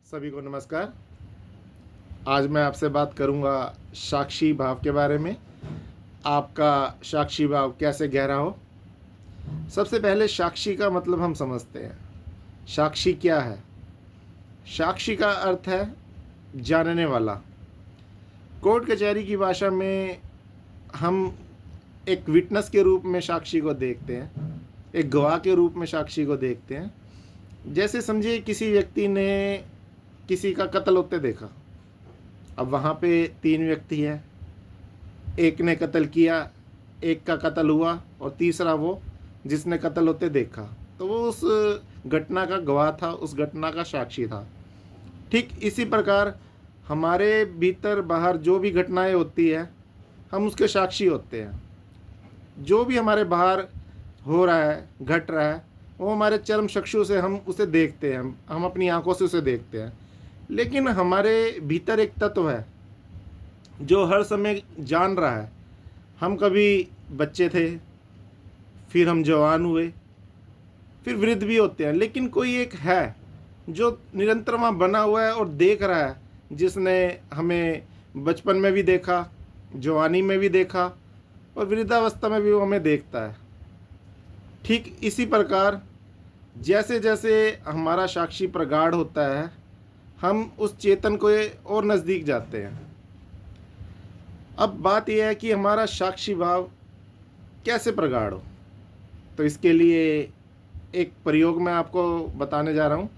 सभी को नमस्कार। आज मैं आपसे बात करूंगा साक्षी भाव के बारे में। आपका साक्षी भाव कैसे गहरा हो। सबसे पहले साक्षी का मतलब हम समझते हैं। साक्षी क्या है? साक्षी का अर्थ है जानने वाला। कोर्ट कचहरी की भाषा में हम एक विटनेस के रूप में साक्षी को देखते हैं, एक गवाह के रूप में साक्षी को देखते हैं। जैसे समझिए किसी व्यक्ति ने किसी का कत्ल होते देखा। अब वहाँ पे 3 व्यक्ति हैं, एक ने कत्ल किया, एक का कत्ल हुआ और तीसरा वो जिसने कत्ल होते देखा। तो वो उस घटना का गवाह था, उस घटना का साक्षी था। ठीक इसी प्रकार हमारे भीतर बाहर जो भी घटनाएं होती है हम उसके साक्षी होते हैं। जो भी हमारे बाहर हो रहा है, घट रहा है, वो हमारे चर्म चक्षु से हम उसे देखते हैं, हम अपनी आंखों से उसे देखते हैं। लेकिन हमारे भीतर एक तत्व है जो हर समय जान रहा है। हम कभी बच्चे थे, फिर हम जवान हुए, फिर वृद्ध भी होते हैं, लेकिन कोई एक है जो निरंतर वहाँ बना हुआ है और देख रहा है, जिसने हमें बचपन में भी देखा, जवानी में भी देखा और वृद्धावस्था में भी वो हमें देखता है। ठीक इसी प्रकार जैसे जैसे हमारा साक्षी प्रगाढ़ होता है हम उस चेतन को और नज़दीक जाते हैं। अब बात यह है कि हमारा साक्षी भाव कैसे प्रगाढ़ हो। तो इसके लिए एक प्रयोग मैं आपको बताने जा रहा हूँ।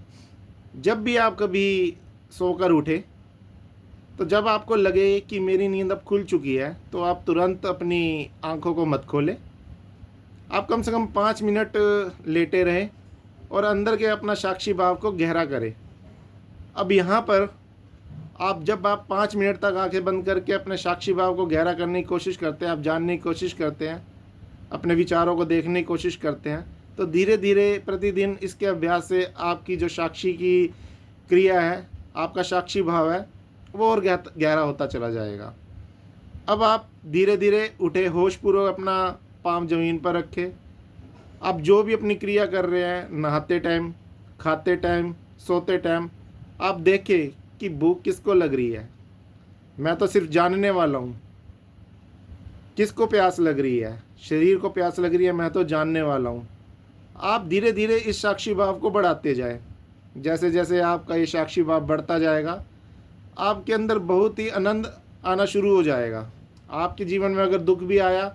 जब भी आप कभी सोकर उठे तो जब आपको लगे कि मेरी नींद अब खुल चुकी है तो आप तुरंत अपनी आंखों को मत खोलें। आप कम से कम 5 मिनट लेटे रहें और अंदर के अपना साक्षी भाव को गहरा करें। अब यहाँ पर जब आप 5 मिनट तक आंखें बंद करके अपने साक्षी भाव को गहरा करने की कोशिश करते हैं, आप जानने की कोशिश करते हैं, अपने विचारों को देखने की कोशिश करते हैं, तो धीरे धीरे प्रतिदिन इसके अभ्यास से आपकी जो साक्षी की क्रिया है, आपका साक्षी भाव है, वो और गहरा होता चला जाएगा। अब आप धीरे धीरे उठे, होशपूर्वक अपना पाँव ज़मीन पर रखें। आप जो भी अपनी क्रिया कर रहे हैं, नहाते टाइम, खाते टाइम, सोते टाइम, आप देखें कि भूख किसको लग रही है। मैं तो सिर्फ जानने वाला हूँ। किसको प्यास लग रही है? शरीर को प्यास लग रही है, मैं तो जानने वाला हूँ। आप धीरे धीरे इस साक्षी भाव को बढ़ाते जाएं। जैसे जैसे आपका ये साक्षी भाव बढ़ता जाएगा, आपके अंदर बहुत ही आनंद आना शुरू हो जाएगा। आपके जीवन में अगर दुख भी आया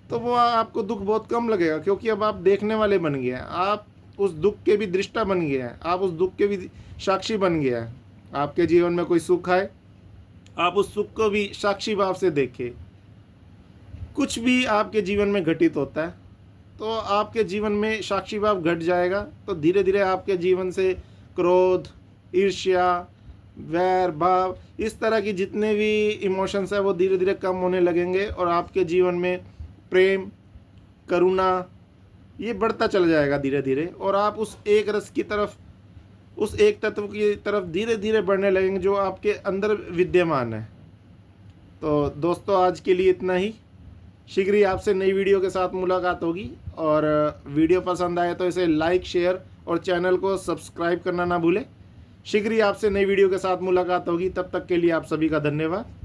तो वो आपको दुख बहुत कम लगेगा, क्योंकि अब आप देखने वाले बन गए हैं। आप उस दुख के भी दृष्टा बन गए हैं, आप उस दुख के भी साक्षी बन गए हैं। आपके जीवन में कोई सुख आए, आप उस सुख को भी साक्षी भाव से देखें। कुछ भी आपके जीवन में घटित होता है तो आपके जीवन में साक्षी भाव घट जाएगा, तो धीरे धीरे आपके जीवन से क्रोध, ईर्ष्या, वैर भाव, इस तरह की जितने भी इमोशंस है वो धीरे धीरे कम होने लगेंगे और आपके जीवन में प्रेम, करुणा, ये बढ़ता चला जाएगा धीरे धीरे। और आप उस एक रस की तरफ, उस एक तत्व की तरफ धीरे धीरे बढ़ने लगेंगे जो आपके अंदर विद्यमान है। तो दोस्तों, आज के लिए इतना ही। शीघ्र ही आपसे नई वीडियो के साथ मुलाकात होगी, और वीडियो पसंद आए तो इसे लाइक, शेयर और चैनल को सब्सक्राइब करना ना भूलें। शीघ्र ही आपसे नई वीडियो के साथ मुलाकात होगी। तब तक के लिए आप सभी का धन्यवाद।